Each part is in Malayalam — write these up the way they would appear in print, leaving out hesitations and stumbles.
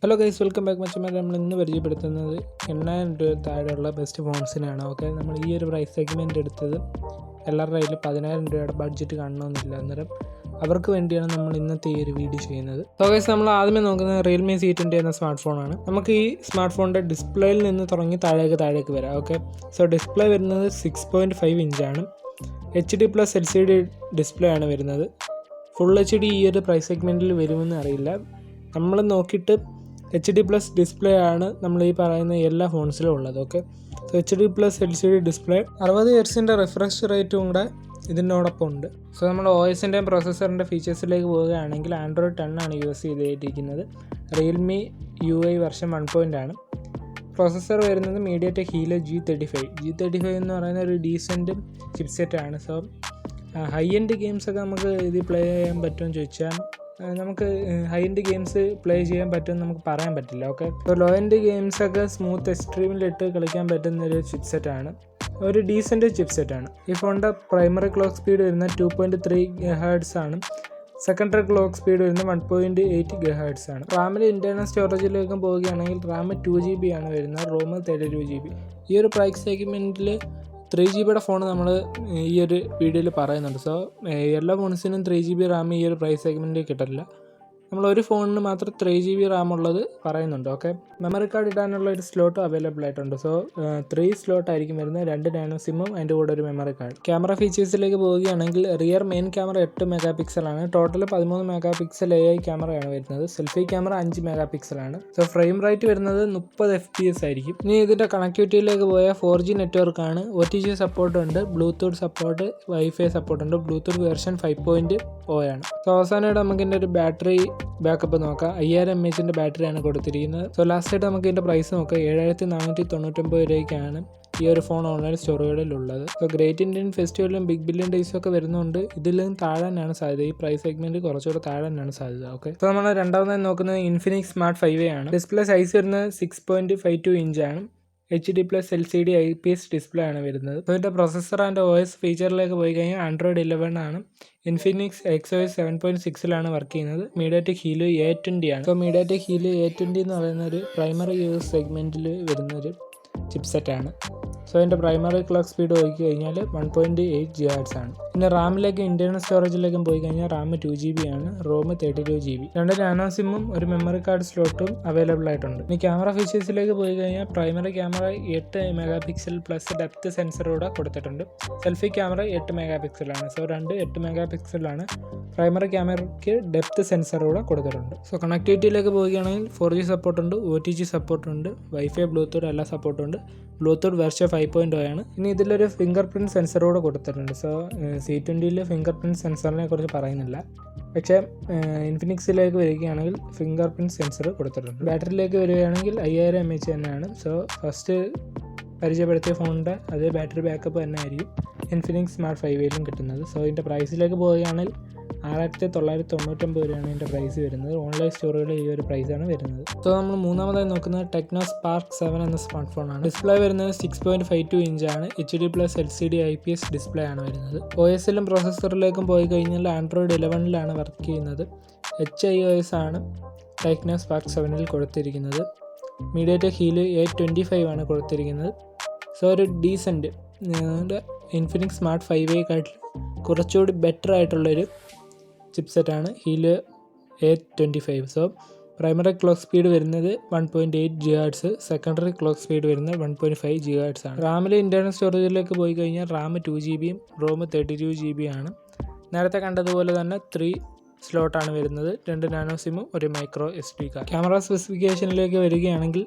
Hello guys, welcome back. മച്ചന്മാരെ, നമ്മൾ ഇന്ന് പരിചയപ്പെടുത്തുന്നത് 8000 രൂപ താഴെയുള്ള ബെസ്റ്റ് ഫോൺസിനാണ്. ഓക്കെ, നമ്മൾ ഈ ഒരു പ്രൈസ് സെഗ്മെൻറ്റ് എടുത്തത് എല്ലാവരുടെ കയ്യിൽ 10000 രൂപയുടെ ബഡ്ജറ്റ് കാണണമെന്നില്ല. അന്നേരം അവർക്ക് വേണ്ടിയാണ് നമ്മൾ ഇന്നത്തെ ഈ ഒരു വീഡിയോ ചെയ്യുന്നത്. സോ ഗൈസ്, നമ്മൾ ആദ്യമേ നോക്കുന്നത് റിയൽമി C20 എന്ന സ്മാർട്ട് ഫോണാണ്. നമുക്ക് ഈ സ്മാർട്ട് ഫോണിൻ്റെ ഡിസ്പ്ലേയിൽ നിന്ന് തുടങ്ങി താഴേക്ക് വരാം. ഓക്കെ, സോ ഡിസ്പ്ലേ വരുന്നത് 6.5 ഇഞ്ചാണ്. HD+ LCD ഡിസ്പ്ലേ ആണ് വരുന്നത്. ഫുൾ HD ഈ ഒരു പ്രൈസ് സെഗ്മെൻറ്റിൽ വരുമെന്ന് അറിയില്ല. നമ്മൾ നോക്കിയിട്ട് HD+ ഡിസ്പ്ലേ ആണ് നമ്മൾ ഈ പറയുന്ന എല്ലാ ഫോൺസിലും ഉള്ളത്. Okay, so HD+ LCD display 60 Hz refresh റേറ്റും കൂടെ ഇതിനോടൊപ്പം ഉണ്ട്. സോ നമ്മൾ OSൻ്റെയും പ്രോസസ്സറിൻ്റെ ഫീച്ചേഴ്സിലേക്ക് പോവുകയാണെങ്കിൽ ആൻഡ്രോയിഡ് 10 ആണ് യൂസ് ചെയ്തിരിക്കുന്നത്. റിയൽമി UI വെർഷൻ 1 ആണ്. പ്രോസസ്സർ വരുന്നത് മീഡിയാടെക് ഹീലിയോ G35 എന്ന് പറയുന്ന ഒരു ഡീസൻറ്റ് ചിപ്സെറ്റ് ആണ്. സോ ഹൈ എൻഡ് ഗെയിംസൊക്കെ നമുക്ക് ഇത് പ്ലേ ചെയ്യാൻ പറ്റുമെന്ന് ചോദിച്ചാൽ നമുക്ക് ഹൈ എൻഡ് ഗെയിംസ് പ്ലേ ചെയ്യാൻ പറ്റുമെന്ന് നമുക്ക് പറയാൻ പറ്റില്ല. ഓക്കെ, ഇപ്പോൾ ലോ എൻഡ് ഗെയിംസൊക്കെ സ്മൂത്ത് എക്സ്ട്രീമിലിട്ട് കളിക്കാൻ പറ്റുന്ന ഒരു ചിപ്സെറ്റാണ്, ഒരു ഡീസൻറ്റ് ചിപ്സെറ്റാണ്. ഈ ഫോണിൻ്റെ പ്രൈമറി ക്ലോക്ക് സ്പീഡ് വരുന്ന 2.3 GHz ആണ്. സെക്കൻഡറി ക്ലോക്ക് സ്പീഡ് വരുന്നത് 1.8 GHz ആണ്. റാമിൽ ഇൻറ്റേർണൽ സ്റ്റോറേജിലേക്കും പോവുകയാണെങ്കിൽ റാം 2GB ആണ് വരുന്നത്, റോം 32GB. ഈ ഒരു പ്രൈസ് സെഗ്മെൻറ്റിൽ 3GB ഫോൺ നമ്മൾ ഈ ഒരു വീഡിയോയിൽ പറയുന്നുണ്ട്. സോ എല്ലാ ഫോൺസിനും 3GB റാം ഈ ഒരു പ്രൈസ് സെഗ്മെൻറ്റിൽ കിട്ടില്ല. നമ്മൾ ഒരു ഫോണിന് മാത്രം 3GB റാം ഉള്ളത് പറയുന്നുണ്ട്. ഓക്കെ, മെമ്മറി കാർഡ് ഇടാനുള്ള ഒരു സ്ലോട്ടും അവൈലബിൾ ആയിട്ടുണ്ട്. സോ 3 സ്ലോട്ട് ആയിരിക്കും വരുന്നത്, 2 നാനോ സിമ്മും അതിൻ്റെ കൂടെ ഒരു മെമ്മറി കാർഡ്. ക്യാമറ ഫീച്ചേഴ്സിലേക്ക് പോവുകയാണെങ്കിൽ റിയർ മെയിൻ ക്യാമറ 8 MP ആണ്. ടോട്ടൽ 13 MP AI ക്യാമറയാണ് വരുന്നത്. സെൽഫി ക്യാമറ 5 MP ആണ്. സോ ഫ്രെയിം റേറ്റ് വരുന്നത് 30 FPS ആയിരിക്കും. ഇനി ഇതിൻ്റെ കണക്ടിവിറ്റിയിലേക്ക് പോയാൽ 4G നെറ്റ്വർക്കാണ്. OTG സപ്പോർട്ട് ഉണ്ട്, ബ്ലൂടൂത്ത് സപ്പോർട്ട്, വൈഫൈ സപ്പോർട്ട് ഉണ്ട്. ബ്ലൂടൂത്ത് വെർഷൻ 5.0 ആണ്. സോ അവസാനമായിട്ട് നമുക്ക് ഇതിൻ്റെ ഒരു ബാറ്ററി ബാക്കപ്പ് നോക്കാം. 5000 mAh ബാറ്ററിയാണ് കൊടുത്തിരിക്കുന്നത്. സോ ലാസ്റ്റ് ആയിട്ട് നമുക്ക് ഇതിൻ്റെ പ്രൈസ് നോക്കാം. 7499 രൂപയ്ക്കാണ് ഈ ഒരു ഫോൺ ഓൺലൈൻ സ്റ്റോറുകളിലുള്ളത്. സോ ഗ്രേറ്റ് ഇന്ത്യൻ ഫെസ്റ്റിവലും ബിഗ് ബില്യൺ ഡേയ്സും ഒക്കെ വരുന്നുണ്ട്. ഇതിലും താഴെ തന്നെയാണ് സാധ്യത. ഈ പ്രൈസ് സെഗ്മെൻറ്റ് കുറച്ചുകൂടെ താഴെ തന്നെയാണ് സാധ്യത. ഓക്കെ, സോ നമ്മൾ രണ്ടാമതായി നോക്കുന്നത് ഇൻഫിനിക്സ് സ്മാർട്ട് 5A ആണ്. ഡിസ്പ്ലേ സൈസ് വരുന്നത് 6.52 ഇഞ്ചാണ്. HD+ LCD IPS ഡിസ്പ്ലേ ആണ് വരുന്നത്. സോ ഇതിൻ്റെ പ്രൊസസ്സർ ആൻഡ് OS ഫീച്ചറിലേക്ക് പോയി കഴിഞ്ഞാൽ ആൻഡ്രോയിഡ് 11 ആണ്. ഇൻഫിനിക്സ് XOS 7.6 വർക്ക് ചെയ്യുന്നത്. മീഡിയാടെക് ഹീലിയോ A20 ആണ്. സോ മീഡിയാടെക് ഹീലിയോ A20 എന്ന് പറയുന്ന ഒരു പ്രൈമറി യൂസ് സെഗ്മെൻറ്റിൽ വരുന്നൊരു ചിപ്സെറ്റാണ്. സോ അതിൻ്റെ പ്രൈമറി ക്ലോക്ക് സ്പീഡ് പോയി കഴിഞ്ഞാൽ 1.8 GHz ആണ്. പിന്നെ റാമിലേക്കും ഇൻറ്റേർണൽ സ്റ്റോറേജിലേക്കും പോയി കഴിഞ്ഞാൽ റാം 2GB ആണ്, റോം 32GB. 2 നാനോ സിമ്മും ഒരു മെമ്മറി കാർഡ് സ്ലോട്ടും അവൈലബിൾ ആയിട്ടുണ്ട്. ഇനി ക്യാമറ ഫീച്ചേഴ്സിലേക്ക് പോയി കഴിഞ്ഞാൽ primary camera 8 MP plus depth സെൻസറൂടെ കൊടുത്തിട്ടുണ്ട്. സെൽഫി ക്യാമറ 8 MP ആണ്. സോ 2 8 MP ആണ്. പ്രൈമറി ക്യാമറയ്ക്ക് ഡെപ്ത് സെൻസറൂടെ കൊടുത്തിട്ടുണ്ട്. സോ കണക്ടിവിറ്റിയിലേക്ക് പോവുകയാണെങ്കിൽ 4G സപ്പോർട്ടുണ്ട്, OTG സപ്പോർട്ടുണ്ട്, വൈഫൈ ബ്ലൂടൂത്ത് എല്ലാ സപ്പോർട്ടുണ്ട്. ബ്ലൂടൂത്ത് വെർഷൻ 5.0 ആണ്. ഇനി ഇതിലൊരു ഫിംഗർ പ്രിൻറ്റ് സെൻസറൂടെ കൊടുത്തിട്ടുണ്ട്. സോ C20 ഫിംഗർ പ്രിൻറ്റ് സെൻസറിനെ കുറിച്ച് പറയുന്നില്ല, പക്ഷേ ഇൻഫിനിക്സിലേക്ക് വരികയാണെങ്കിൽ ഫിംഗർ പ്രിൻറ്റ് സെൻസർ കൊടുത്തിട്ടുണ്ട്. ബാറ്ററിയിലേക്ക് വരികയാണെങ്കിൽ 5000 mAh തന്നെയാണ്. സോ ഫസ്റ്റ് പരിചയപ്പെടുത്തിയ ഫോണിൻ്റെ അതേ ബാറ്ററി ബാക്കപ്പ് തന്നെ ആയിരിക്കും ഇൻഫിനിക്സ് സ്മാർട്ട് 5Aയിലും കിട്ടുന്നത്. സോ ഇതിൻ്റെ പ്രൈസിലേക്ക് പോവുകയാണെങ്കിൽ 6999 രൂപയാണ് ഇതിൻ്റെ പ്രൈസ് വരുന്നത്. ഓൺലൈൻ സ്റ്റോറുകളിൽ ഈ ഒരു പ്രൈസാണ് വരുന്നത്. സോ നമ്മൾ മൂന്നാമതായി നോക്കുന്നത് ടെക്നോ സ്പാർക്ക് 7 എന്ന സ്മാർട്ട് ഫോണാണ്. ഡിസ്പ്ലേ വരുന്നത് 6.52 ഇഞ്ചാണ്. HD+ LCD IPS ഡിസ്പ്ലേ ആണ് വരുന്നത്. OSലും പ്രോസസ്സറിലേക്കും പോയി കഴിഞ്ഞാൽ ആൻഡ്രോയിഡ് 11 വർക്ക് ചെയ്യുന്നത്. HiOS ആണ് ടെക്നോ സ്പാർക്ക് 7 കൊടുത്തിരിക്കുന്നത്. മീഡിയാടെക് ഹീലിയോ A25 ആണ് കൊടുത്തിരിക്കുന്നത്. സോ ഒരു ഡീസൻറ്റ് ഇൻഫിനിക്സ് സ്മാർട്ട് 5A കുറച്ചുകൂടി ബെറ്റർ ആയിട്ടുള്ളൊരു ചിപ്സെറ്റാണ് Helio A25. So primary clock speed വരുന്നത് 1.8 GHz, സെക്കൻഡറി ക്ലോക്ക് സ്പീഡ് വരുന്നത് 1.5 GHz ആണ്. റാമിൽ ഇൻറ്റേർണൽ സ്റ്റോറേജിലേക്ക് പോയി കഴിഞ്ഞാൽ റാം 2GBയും റോം 32GB ആണ്. നേരത്തെ കണ്ടതുപോലെ തന്നെ 3 സ്ലോട്ടാണ് വരുന്നത്, 2 നാനോ സിമ്മും ഒരു മൈക്രോ SD കാർഡ്. ക്യാമറ സ്പെസിഫിക്കേഷനിലേക്ക് വരികയാണെങ്കിൽ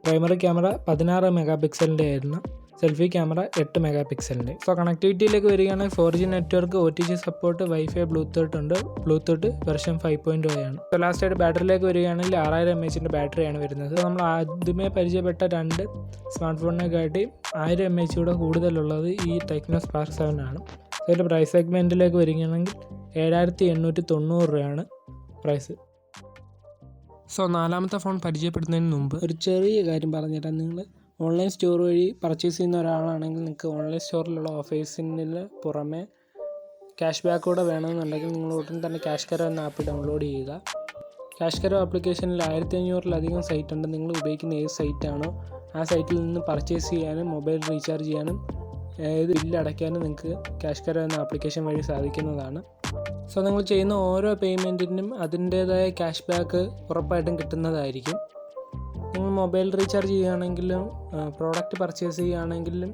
പ്രൈമറി ക്യാമറ 16 MP ആയിരുന്നു. Selfie camera 8 MP. സോ കണക്ടിവിറ്റിയിലേക്ക് വരികയാണെങ്കിൽ 4G network, OTG support, wifi Bluetooth ഉണ്ട്. ബ്ലൂടൂത്ത് വെർഷൻ 5.0 ആണ്. സോ ലാസ്റ്റ് ആയിട്ട് ബാറ്ററിയിലേക്ക് വരികയാണെങ്കിൽ 6000 mAh ബാറ്ററിയാണ് വരുന്നത്. നമ്മൾ ആദ്യമേ പരിചയപ്പെട്ട 2 സ്മാർട്ട് ഫോണിനെക്കാട്ടി 1000 mAh കൂടെ കൂടുതലുള്ളത് ഈ ടെക്നോ സ്പാർക്ക് 7 ആണ്. അതിൻ്റെ പ്രൈസ് സെഗ്മെൻറ്റിലേക്ക് വരികയാണെങ്കിൽ 7890 രൂപയാണ് പ്രൈസ്. സോ നാലാമത്തെ ഫോൺ പരിചയപ്പെടുന്നതിന് മുമ്പ് ഒരു ചെറിയ കാര്യം പറഞ്ഞുതരാം. നിങ്ങൾ ഓൺലൈൻ സ്റ്റോർ വഴി പർച്ചേസ് ചെയ്യുന്ന ഒരാളാണെങ്കിൽ നിങ്ങൾക്ക് ഓൺലൈൻ സ്റ്റോറിലുള്ള ഓഫേഴ്സിന് പുറമെ ക്യാഷ് ബാക്ക് കൂടെ വേണമെന്നുണ്ടെങ്കിൽ നിങ്ങൾ ഉടൻ തന്നെ ക്യാഷ് കെയർ എന്ന ആപ്പ് ഡൗൺലോഡ് ചെയ്യുക. ക്യാഷ് കരോ ആപ്ലിക്കേഷനിൽ 1500-ലധികം സൈറ്റ് ഉണ്ട്. നിങ്ങൾ ഉപയോഗിക്കുന്ന ഏത് സൈറ്റാണോ ആ സൈറ്റിൽ നിന്ന് പർച്ചേസ് ചെയ്യാനും മൊബൈൽ റീചാർജ് ചെയ്യാനും ഏത് ബില്ല് അടയ്ക്കാനും നിങ്ങൾക്ക് ക്യാഷ് കരോ എന്ന ആപ്ലിക്കേഷൻ വഴി സാധിക്കുന്നതാണ്. സോ നിങ്ങൾ ചെയ്യുന്ന ഓരോ പേയ്മെൻറ്റിനും അതിൻ്റേതായ ക്യാഷ് ബാക്ക് ഉറപ്പായിട്ടും കിട്ടുന്നതായിരിക്കും. നിങ്ങൾ മൊബൈൽ റീചാർജ് ചെയ്യുകയാണെങ്കിലും പ്രോഡക്റ്റ് പർച്ചേസ് ചെയ്യുകയാണെങ്കിലും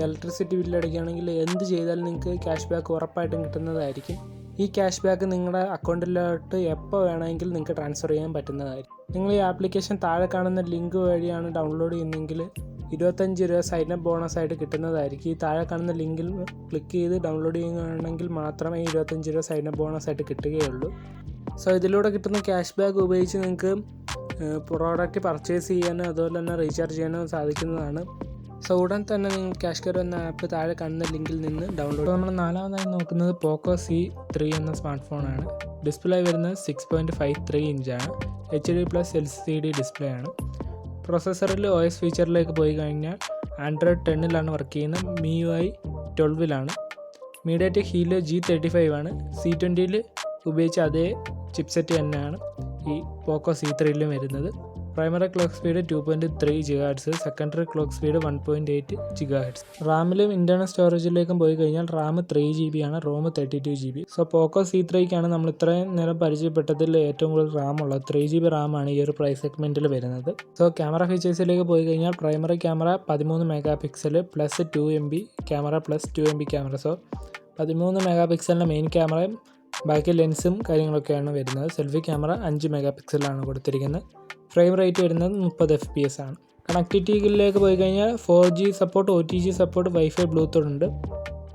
ഇലക്ട്രിസിറ്റി ബില്ല് അടയ്ക്കുകയാണെങ്കിലും എന്ത് ചെയ്താലും നിങ്ങൾക്ക് ക്യാഷ് ബാക്ക് ഉറപ്പായിട്ടും കിട്ടുന്നതായിരിക്കും. ഈ ക്യാഷ് ബാക്ക് നിങ്ങളുടെ അക്കൗണ്ടിലോട്ട് എപ്പോൾ വേണമെങ്കിൽ നിങ്ങൾക്ക് ട്രാൻസ്ഫർ ചെയ്യാൻ പറ്റുന്നതായിരിക്കും. നിങ്ങൾ ഈ ആപ്ലിക്കേഷൻ താഴെ കാണുന്ന ലിങ്ക് വഴിയാണ് ഡൗൺലോഡ് ചെയ്യുന്നതെങ്കിൽ 25 രൂപ സൈനപ്പ് ബോണസായിട്ട് കിട്ടുന്നതായിരിക്കും. ഈ താഴെ കാണുന്ന ലിങ്കിൽ ക്ലിക്ക് ചെയ്ത് ഡൗൺലോഡ് ചെയ്യുകയാണെങ്കിൽ മാത്രമേ 25 രൂപ സൈനപ്പ് ബോണസായിട്ട് കിട്ടുകയുള്ളൂ. സോ ഇതിലൂടെ കിട്ടുന്ന ക്യാഷ് ബാക്ക് ഉപയോഗിച്ച് നിങ്ങൾക്ക് പ്രോഡക്റ്റ് പർച്ചേസ് ചെയ്യാനോ അതുപോലെ തന്നെ റീചാർജ് ചെയ്യാനോ സാധിക്കുന്നതാണ്. സോ ഉടൻ തന്നെ നിങ്ങൾ ക്യാഷ് കരോ എന്ന ആപ്പ് താഴെ കാണുന്ന ലിങ്കിൽ നിന്ന് ഡൗൺലോഡ്. നമ്മൾ 4-മതായി നോക്കുന്നത് പോക്കോ C3 എന്ന സ്മാർട്ട് ഫോണാണ്. ഡിസ്പ്ലേ വരുന്നത് 6.53 ഇഞ്ചാണ്. HD+ LCD ഡിസ്പ്ലേ ആണ്. പ്രോസസ്സറിൽ OS ഫീച്ചറിലേക്ക് പോയി കഴിഞ്ഞാൽ Android 10-ലാണ് വർക്ക് ചെയ്യുന്നത്. MIUI 12-ലാണ്. മീഡിയാടെക് ഹീലിയോ G35 ആണ്. C20-ൽ ഉപയോഗിച്ച അതേ ചിപ്സെറ്റ് തന്നെയാണ് ഈ പോക്കോ C3-ലും വരുന്നത്. Primary clock speed 2.3 GHz, secondary clock speed 1.8 GHz. റാമിലും ഇൻറ്റേർണൽ സ്റ്റോറേജിലേക്കും പോയി കഴിഞ്ഞാൽ റാം 3GB ആണ്, റോം 32GB. സോ പോക്കോ C3ക്കാണ് നമ്മൾ ഇത്രയും നേരം പരിചയപ്പെട്ടതിൽ ഏറ്റവും കൂടുതൽ റാം ഉള്ളത്. 3GB റാമാണ് ഈ ഒരു പ്രൈസ് സെഗ്മെൻറ്റിൽ വരുന്നത്. സോ ക്യാമറ ഫീച്ചേഴ്സിലേക്ക് പോയി കഴിഞ്ഞാൽ primary camera 13 MP plus 2MB camera plus 2MB camera. So 13 MP main ക്യാമറയും ബാക്കി ലെൻസും കാര്യങ്ങളൊക്കെയാണ് വരുന്നത്. സെൽഫി ക്യാമറ 5 MP കൊടുത്തിരിക്കുന്നത്. ഫ്രെയിം റേറ്റ് വരുന്നത് 30 FPS ആണ്. കണക്ടിവിറ്റിയിലേക്ക് പോയി കഴിഞ്ഞാൽ 4G support, OTG support, wifi, Bluetooth ഉണ്ട്.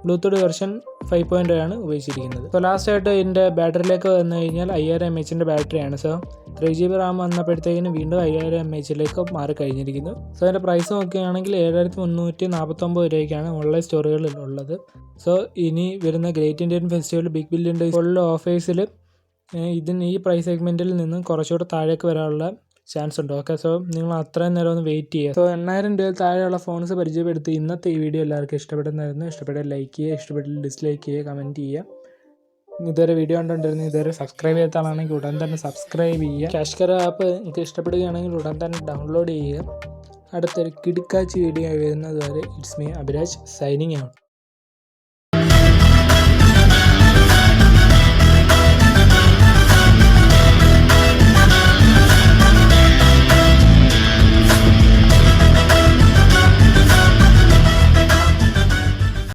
ബ്ലൂടൂത്ത് വെർഷൻ 5.0 ആണ് ഉപയോഗിച്ചിരിക്കുന്നത്. സോ ലാസ്റ്റായിട്ട് ഇതിൻ്റെ ബാറ്ററിയിലേക്ക് വന്നു കഴിഞ്ഞാൽ 5000 mAh ബാറ്ററിയാണ്. സോ 3GB റാം വന്നപ്പോഴത്തേക്കിന് വീണ്ടും 5000 mAh മാറി കഴിഞ്ഞിരിക്കുന്നു. സോ അതിൻ്റെ പ്രൈസ് നോക്കുകയാണെങ്കിൽ 7349 രൂപയ്ക്കാണ് ഓൺലൈൻ സ്റ്റോറുകളിൽ ഉള്ളത്. സോ ഇനി വരുന്ന great Indian festival, big billion days പോലുള്ള ഓഫേഴ്സിൽ ഈ പ്രൈസ് സെഗ്മെൻറ്റിൽ നിന്ന് കുറച്ചുകൂടെ താഴേക്ക് വരാനുള്ള ചാൻസ് ഉണ്ട്. ഓക്കെ, സോ നിങ്ങൾ അത്രയും നേരം ഒന്ന് വെയിറ്റ് ചെയ്യുക. സോ 8000 രൂപ താഴെയുള്ള ഫോൺസ് പരിചയപ്പെടുത്തി ഇന്നത്തെ ഈ വീഡിയോ എല്ലാവർക്കും ഇഷ്ടപ്പെടുന്നതായിരുന്നു. ഇഷ്ടപ്പെട്ടാൽ ലൈക്ക് ചെയ്യുക, ഇഷ്ടപ്പെട്ടാൽ ഡിസ്ലൈക്ക് ചെയ്യുക, കമൻറ്റ് ചെയ്യുക. ഇതുവരെ വീഡിയോ കണ്ടുകൊണ്ടിരുന്നത് ഇതുവരെ സബ്സ്ക്രൈബ് ചെയ്യാത്ത ആളാണെങ്കിൽ ഉടൻ തന്നെ സബ്സ്ക്രൈബ് ചെയ്യുക. ക്യാഷ് കരോ ആപ്പ് നിങ്ങൾക്ക് ഇഷ്ടപ്പെടുകയാണെങ്കിൽ ഉടൻ തന്നെ ഡൗൺലോഡ് ചെയ്യുക. അടുത്തൊരു കിടുക്കാച്ചി വീഡിയോ വരുന്നത് വരെ it's me Abhiraj signing out.